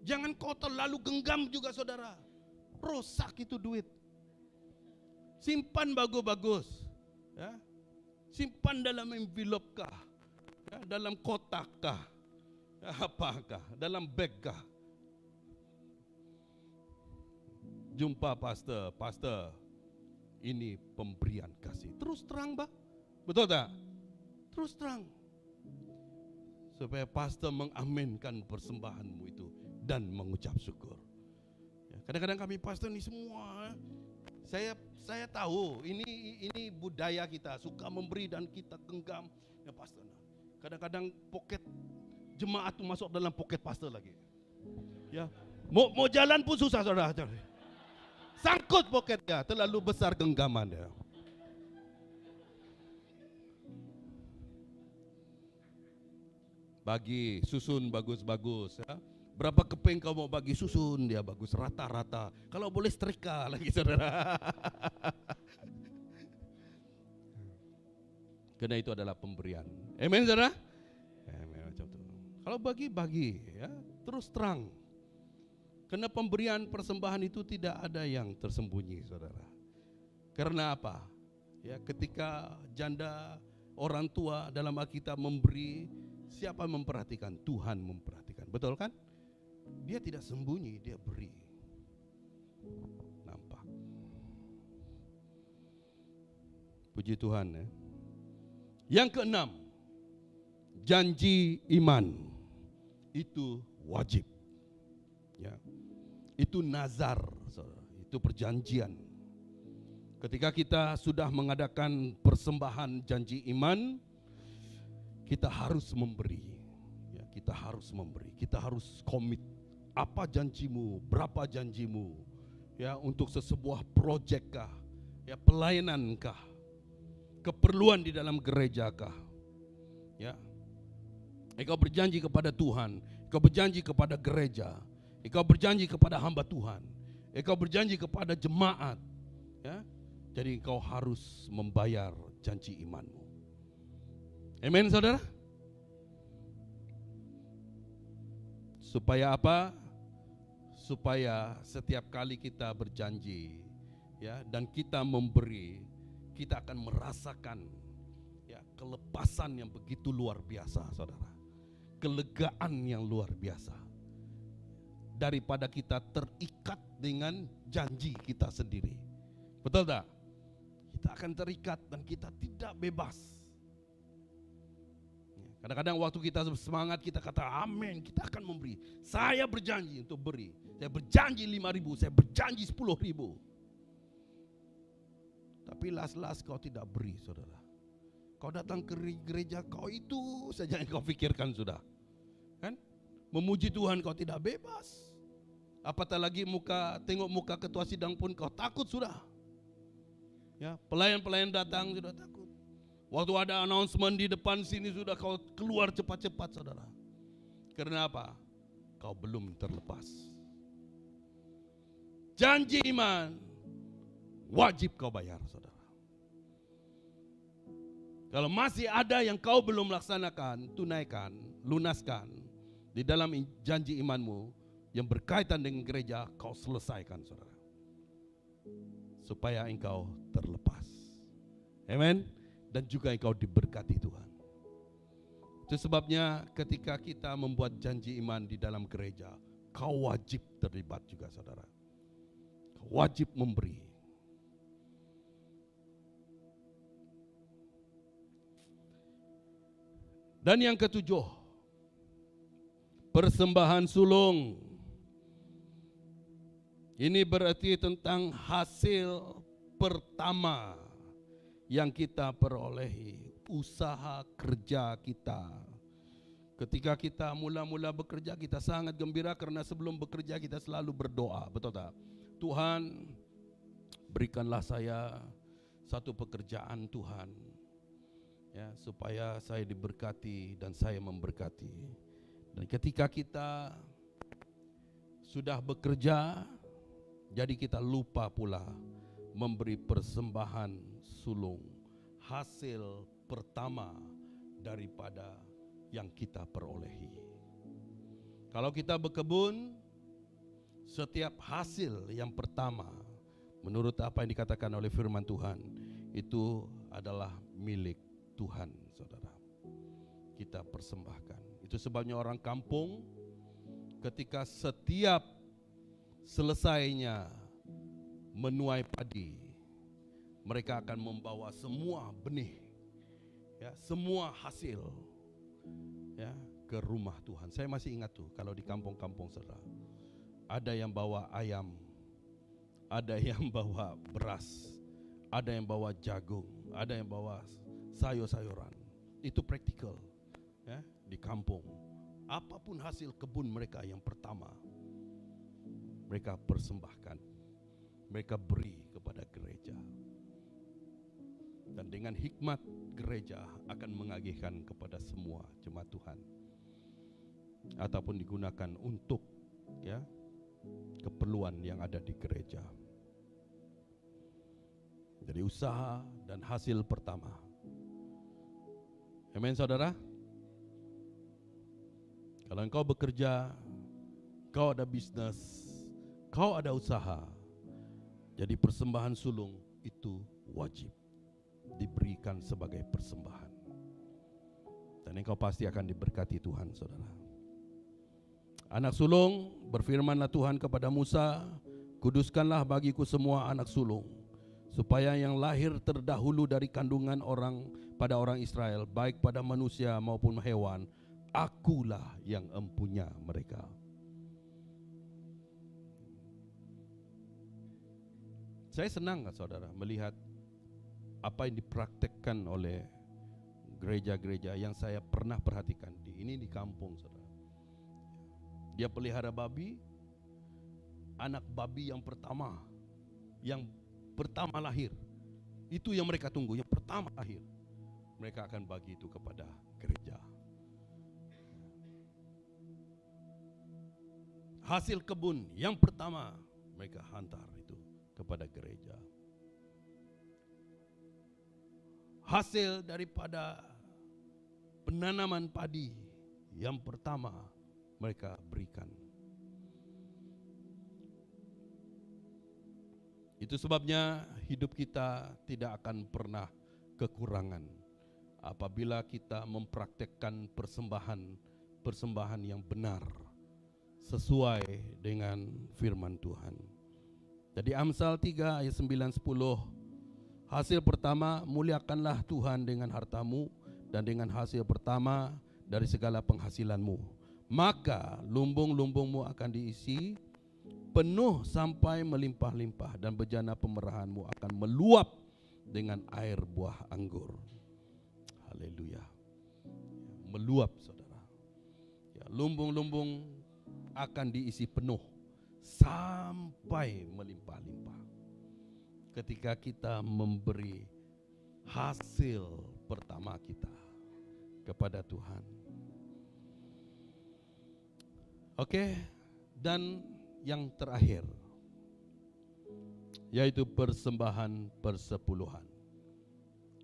Jangan kau terlalu genggam juga, saudara. Rosak itu duit. Simpan bagus-bagus, ya. Simpan dalam envelope kah, ya, dalam kotak kah, ya, apakah, dalam bag kah. Jumpa pastor, ini pemberian kasih. Terus terang, Pak. Betul tak? Terus terang. Supaya pastor mengaminkan persembahanmu itu dan mengucap syukur. Ya, kadang-kadang kami pastor ini semua, saya tahu ini budaya kita, suka memberi dan kita genggam. Ya pastor, kadang-kadang poket jemaat itu masuk dalam poket pastor lagi. Ya, mau jalan pun susah, saudara. Sangkut poketnya, terlalu besar genggamannya. Bagi susun bagus-bagus, ya. Berapa keping kau mau bagi, susun dia bagus, rata-rata. Kalau boleh setrika lagi, saudara. Karena itu adalah pemberian. Amen, saudara? Amen, macam itu. Kalau bagi, ya, terus terang. Karena pemberian persembahan itu tidak ada yang tersembunyi, saudara. Karena apa? Ya, ketika janda, orang tua dalam Alkitab memberi, siapa memperhatikan? Tuhan memperhatikan. Betul kan? Dia tidak sembunyi, dia beri. Nampak. Puji Tuhan, ya. Yang keenam, janji iman itu wajib. Ya. Itu nazar, itu perjanjian. Ketika kita sudah mengadakan persembahan janji iman, kita harus memberi. Ya, kita harus memberi, kita harus komit. Apa janjimu, berapa janjimu, ya, untuk sebuah proyek kah, ya, pelayanan kah, keperluan di dalam gereja kah, ya. Engkau berjanji kepada Tuhan, engkau berjanji kepada gereja, engkau berjanji kepada hamba Tuhan, engkau berjanji kepada jemaat, ya. Jadi engkau harus membayar janji imanmu. Amen, saudara. Supaya apa? Supaya setiap kali kita berjanji, ya, dan kita memberi, kita akan merasakan, ya, kelepasan yang begitu luar biasa, saudara. Kelegaan yang luar biasa. Daripada kita terikat dengan janji kita sendiri. Betul tak? Kita akan terikat dan kita tidak bebas. Kadang-kadang waktu kita semangat, kita kata amin, kita akan memberi. Saya berjanji untuk beri. Saya berjanji 5.000, saya berjanji 10.000. Tapi las-las kau tidak beri, saudara. Kau datang ke gereja, kau itu saja yang kau pikirkan sudah. Kan? Memuji Tuhan kau tidak bebas. Apatah lagi tengok muka ketua sidang pun kau takut sudah. Ya, pelayan-pelayan datang sudah takut. Waktu ada announcement di depan sini sudah kau keluar cepat-cepat, saudara. Karena apa? Kau belum terlepas. Janji iman wajib kau bayar, saudara. Kalau masih ada yang kau belum laksanakan, tunaikan, lunaskan di dalam janji imanmu yang berkaitan dengan gereja, kau selesaikan, saudara. Supaya engkau terlepas. Amen. Dan juga engkau diberkati Tuhan. Itu sebabnya ketika kita membuat janji iman di dalam gereja, kau wajib terlibat juga, saudara. Kau wajib memberi. Dan yang ketujuh, persembahan sulung. Ini berarti tentang hasil pertama yang kita perolehi, usaha kerja kita. Ketika kita mula-mula bekerja, kita sangat gembira karena sebelum bekerja kita selalu berdoa, betul tak? Tuhan, berikanlah saya satu pekerjaan Tuhan, ya, supaya saya diberkati dan saya memberkati. Dan ketika kita sudah bekerja, jadi kita lupa pula memberi persembahan sulung, hasil pertama daripada yang kita perolehi. Kalau kita berkebun, setiap hasil yang pertama menurut apa yang dikatakan oleh firman Tuhan, itu adalah milik Tuhan, saudara. Kita persembahkan. Itu sebabnya orang kampung ketika setiap selesainya menuai padi, mereka akan membawa semua benih, ya, semua hasil, ya, ke rumah Tuhan. Saya masih ingat tuh kalau di kampung-kampung, saudara, ada yang bawa ayam, ada yang bawa beras, ada yang bawa jagung, ada yang bawa sayur-sayuran. Itu praktikal, ya, di kampung. Apapun hasil kebun mereka yang pertama, mereka persembahkan, mereka beri kepada gereja. Dan dengan hikmat gereja akan mengagihkan kepada semua jemaat Tuhan, ataupun digunakan untuk, ya, keperluan yang ada di gereja. Jadi usaha dan hasil pertama. Amin, saudara. Kalau engkau bekerja, kau ada bisnis, kau ada usaha, jadi persembahan sulung itu wajib diberikan sebagai persembahan. Dan engkau pasti akan diberkati Tuhan, saudara. Anak sulung, berfirmanlah Tuhan kepada Musa, kuduskanlah bagiku semua anak sulung, supaya yang lahir terdahulu dari kandungan pada orang Israel, baik pada manusia maupun hewan, akulah yang empunya mereka. Saya senang, saudara, melihat apa yang dipraktekkan oleh gereja-gereja yang saya pernah perhatikan di kampung, saudara. Dia pelihara babi, anak babi yang pertama lahir, itu yang mereka tunggu, yang pertama lahir, mereka akan bagi itu kepada gereja. Hasil kebun yang pertama mereka hantar itu kepada gereja. Hasil daripada penanaman padi yang pertama mereka berikan. Itu sebabnya hidup kita tidak akan pernah kekurangan apabila kita mempraktekkan persembahan yang benar sesuai dengan firman Tuhan. Jadi Amsal 3 ayat 9-10, hasil pertama, muliakanlah Tuhan dengan hartamu dan dengan hasil pertama dari segala penghasilanmu. Maka lumbung-lumbungmu akan diisi penuh sampai melimpah-limpah, dan bejana pemerahanmu akan meluap dengan air buah anggur. Haleluya. Meluap, saudara. Ya, lumbung-lumbung akan diisi penuh sampai melimpah-limpah ketika kita memberi hasil pertama kita kepada Tuhan. Oke, dan yang terakhir yaitu persembahan persepuluhan.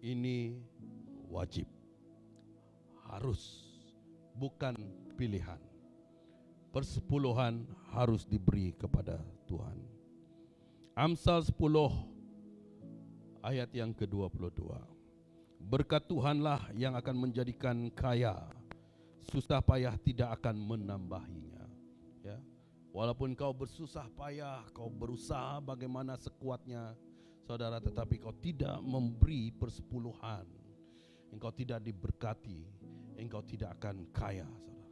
Ini wajib, harus, bukan pilihan. Persepuluhan harus diberi kepada Tuhan. Amsal 10 ayat yang ke-22. Berkat Tuhanlah yang akan menjadikan kaya, susah payah tidak akan menambahinya. Ya. Walaupun kau bersusah payah, kau berusaha bagaimana sekuatnya, saudara, tetapi kau tidak memberi persepuluhan, engkau tidak diberkati, engkau tidak akan kaya, saudara.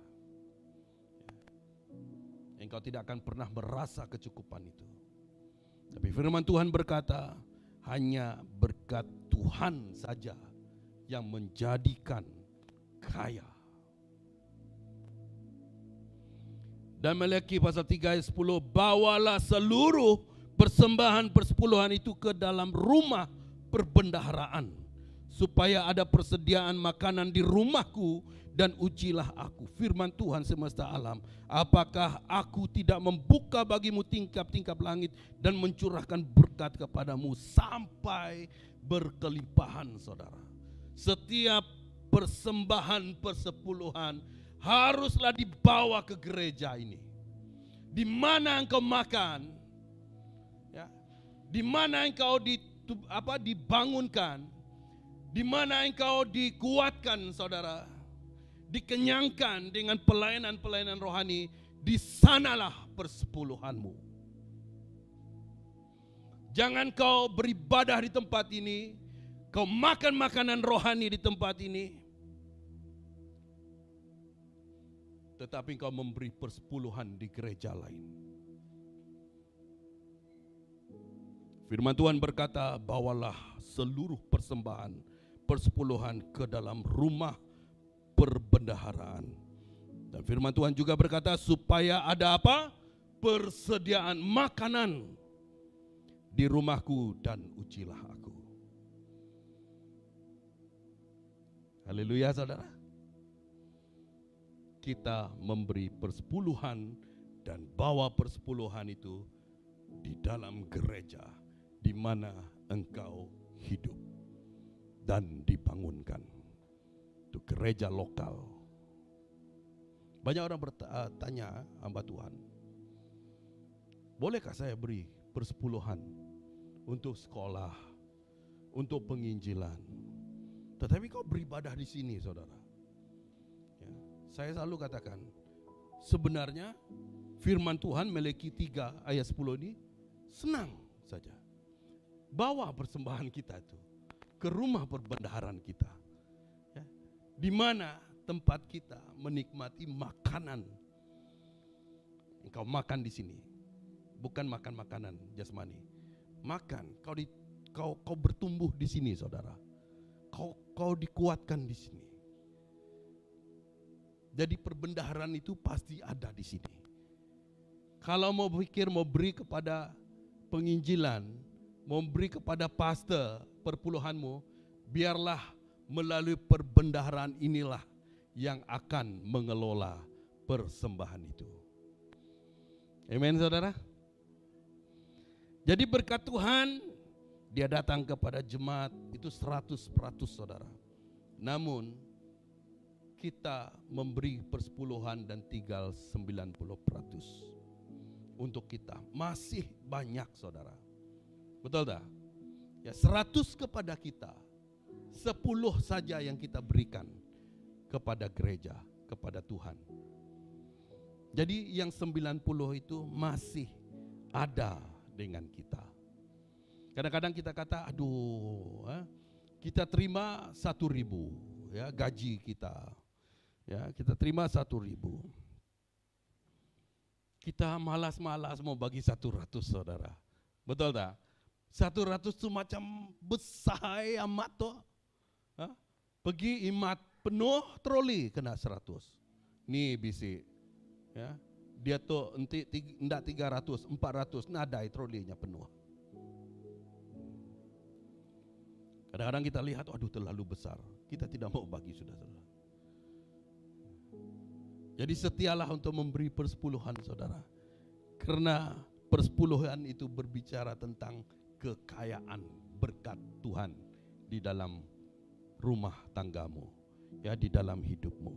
Engkau tidak akan pernah merasa kecukupan itu. Tapi firman Tuhan berkata, hanya berkat Tuhan saja yang menjadikan kaya. Dan Maliaki pasal 3 ayat 10, bawalah seluruh persembahan persepuluhan itu ke dalam rumah perbendaharaan, supaya ada persediaan makanan di rumahku, dan ujilah aku. Firman Tuhan semesta alam, apakah aku tidak membuka bagimu tingkap-tingkap langit dan mencurahkan berkat kepadamu sampai berkelimpahan, saudara. Setiap persembahan persepuluhan haruslah dibawa ke gereja ini. Di mana engkau makan, ya, di mana engkau dibangunkan, di mana engkau dikuatkan, saudara, dikenyangkan dengan pelayanan-pelayanan rohani, di sanalah persepuluhanmu. Jangan kau beribadah di tempat ini, kau makan makanan rohani di tempat ini, tetapi kau memberi persepuluhan di gereja lain. Firman Tuhan berkata, bawalah seluruh persembahan persepuluhan ke dalam rumah perbendaharaan. Dan firman Tuhan juga berkata, supaya ada apa? Persediaan makanan di rumahku, dan ujilah aku. Haleluya, saudara. Kita memberi persepuluhan dan bawa persepuluhan itu di dalam gereja di mana engkau hidup dan dibangunkan. Itu gereja lokal. Banyak orang bertanya, hamba Tuhan, bolehkah saya beri persepuluhan untuk sekolah, untuk penginjilan? Tetapi kau beribadah di sini, saudara. Ya, saya selalu katakan, sebenarnya firman Tuhan Maliaki 3 ayat 10 ini senang saja. Bawa persembahan kita itu ke rumah perbendaharaan kita. Ya, di mana tempat kita menikmati makanan. Engkau makan di sini, bukan makan makanan jasmani. Makan, kau bertumbuh di sini, saudara. Kau dikuatkan di sini. Jadi perbendaharaan itu pasti ada di sini. Kalau mau beri kepada penginjilan, mau beri kepada pastor perpuluhanmu, biarlah melalui perbendaharaan inilah yang akan mengelola persembahan itu. Amin, saudara. Jadi berkat Tuhan, dia datang kepada jemaat itu 100%, saudara. Namun kita memberi persepuluhan dan tinggal 90% untuk kita. Masih banyak, saudara. Betul tak? Ya, 100 kepada kita, 10 saja yang kita berikan kepada gereja, kepada Tuhan. Jadi yang 90 itu masih ada dengan kita. Kadang-kadang kita kata, aduh, kita terima 1.000, ya, gaji kita, ya, kita terima 1.000. Kita malas-malas mau bagi 100, saudara. Betul tak? 100 itu macam besar amat toh. Pergi imat penuh troli kena 100. Nih bisi, ya, dia tuh enggak 300, 400 nadai trolinya penuh. Kadang-kadang kita lihat, aduh terlalu besar. Kita tidak mau bagi, saudara. Jadi setialah untuk memberi persepuluhan, saudara. Karena persepuluhan itu berbicara tentang kekayaan berkat Tuhan di dalam rumah tanggamu, ya, di dalam hidupmu.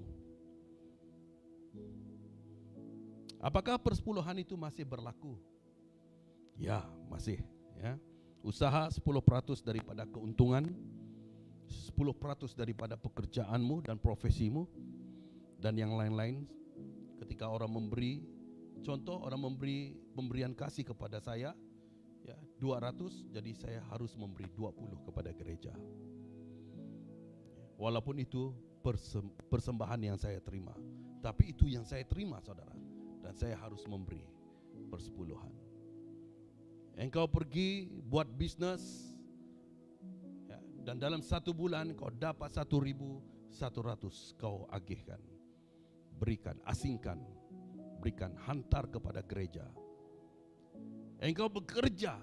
Apakah persepuluhan itu masih berlaku? Ya, masih, ya. Usaha 10% daripada keuntungan, 10% daripada pekerjaanmu dan profesimu, dan yang lain-lain. Ketika orang memberi, contoh orang memberi pemberian kasih kepada saya, ya, 200, jadi saya harus memberi 20 kepada gereja. Walaupun itu persembahan yang saya terima, tapi itu yang saya terima, saudara, dan saya harus memberi persepuluhan. Engkau pergi buat bisnis, ya, dan dalam 1 bulan kau dapat 1.100, kau agihkan, berikan, asingkan, berikan, hantar kepada gereja. Engkau bekerja,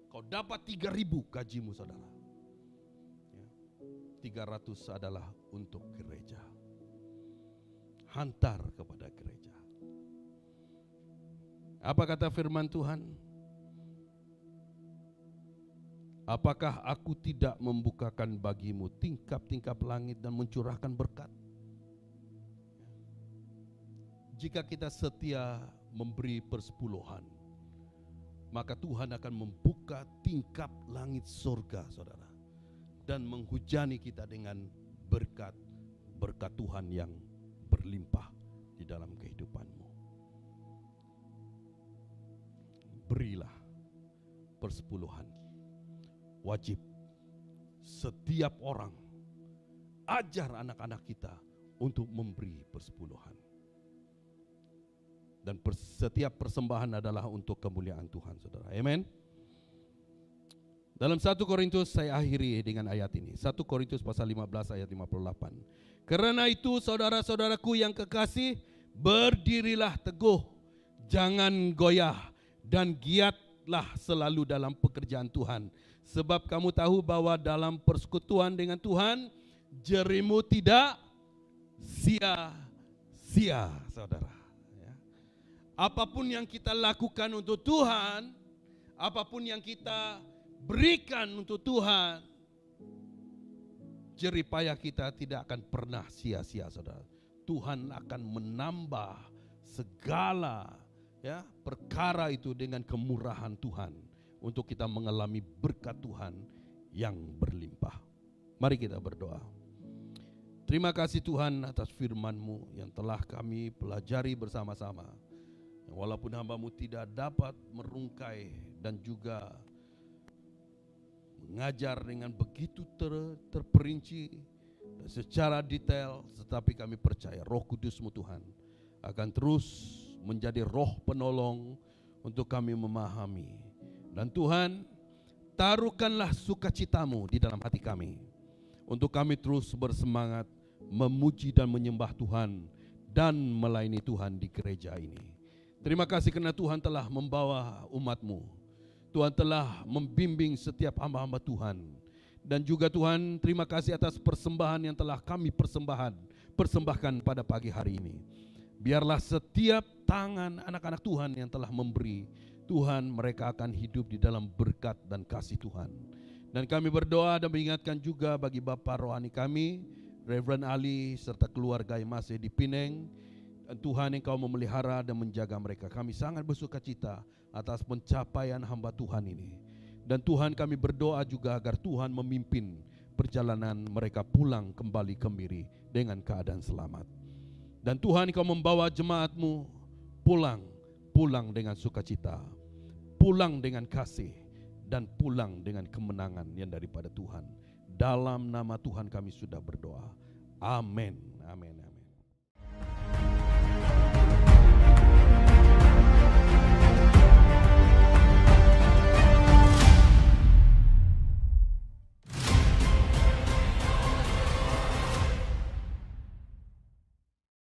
kau dapat 3.000 gajimu, saudara, ya, 300 adalah untuk gereja, hantar kepada gereja. Apa kata firman Tuhan? Apakah aku tidak membukakan bagimu tingkap-tingkap langit dan mencurahkan berkat? Jika kita setia memberi persepuluhan, maka Tuhan akan membuka tingkap langit surga, saudara, dan menghujani kita dengan berkat Tuhan yang berlimpah di dalam kehidupanmu. Berilah persepuluhan. Wajib setiap orang ajar anak-anak kita untuk memberi persepuluhan. Dan setiap persembahan adalah untuk kemuliaan Tuhan, saudara. Amen. Dalam 1 Korintus, saya akhiri dengan ayat ini. 1 Korintus pasal 15 ayat 58. Karena itu saudara-saudaraku yang kekasih, berdirilah teguh, jangan goyah, dan giatlah selalu dalam pekerjaan Tuhan. Sebab kamu tahu bahwa dalam persekutuan dengan Tuhan, jerimu tidak sia-sia, saudara. Ya. Apapun yang kita lakukan untuk Tuhan, apapun yang kita berikan untuk Tuhan, jerih payah kita tidak akan pernah sia-sia, saudara. Tuhan akan menambah segala, ya, perkara itu dengan kemurahan Tuhan, untuk kita mengalami berkat Tuhan yang berlimpah. Mari kita berdoa. Terima kasih Tuhan atas firman-Mu yang telah kami pelajari bersama-sama. Walaupun hamba-Mu tidak dapat merungkai dan juga mengajar dengan begitu terperinci dan secara detail, tetapi kami percaya Roh Kudus-Mu Tuhan akan terus menjadi roh penolong untuk kami memahami. Dan Tuhan, taruhkanlah sukacita-Mu di dalam hati kami, untuk kami terus bersemangat memuji dan menyembah Tuhan dan melayani Tuhan di gereja ini. Terima kasih karena Tuhan telah membawa umat-Mu. Tuhan telah membimbing setiap hamba-hamba Tuhan. Dan juga Tuhan, terima kasih atas persembahan yang telah kami persembahkan pada pagi hari ini. Biarlah setiap tangan anak-anak Tuhan yang telah memberi, Tuhan, mereka akan hidup di dalam berkat dan kasih Tuhan. Dan kami berdoa dan mengingatkan juga bagi Bapak rohani kami, Reverend Ali, serta keluarga yang masih di Pineng. Dan Tuhan, Engkau memelihara dan menjaga mereka. Kami sangat bersukacita atas pencapaian hamba Tuhan ini. Dan Tuhan, kami berdoa juga agar Tuhan memimpin perjalanan mereka pulang kembali kembali dengan keadaan selamat. Dan Tuhan, Engkau membawa jemaat-Mu pulang dengan sukacita, pulang dengan kasih, dan pulang dengan kemenangan yang daripada Tuhan. Dalam nama Tuhan kami sudah berdoa. Amin. Amin.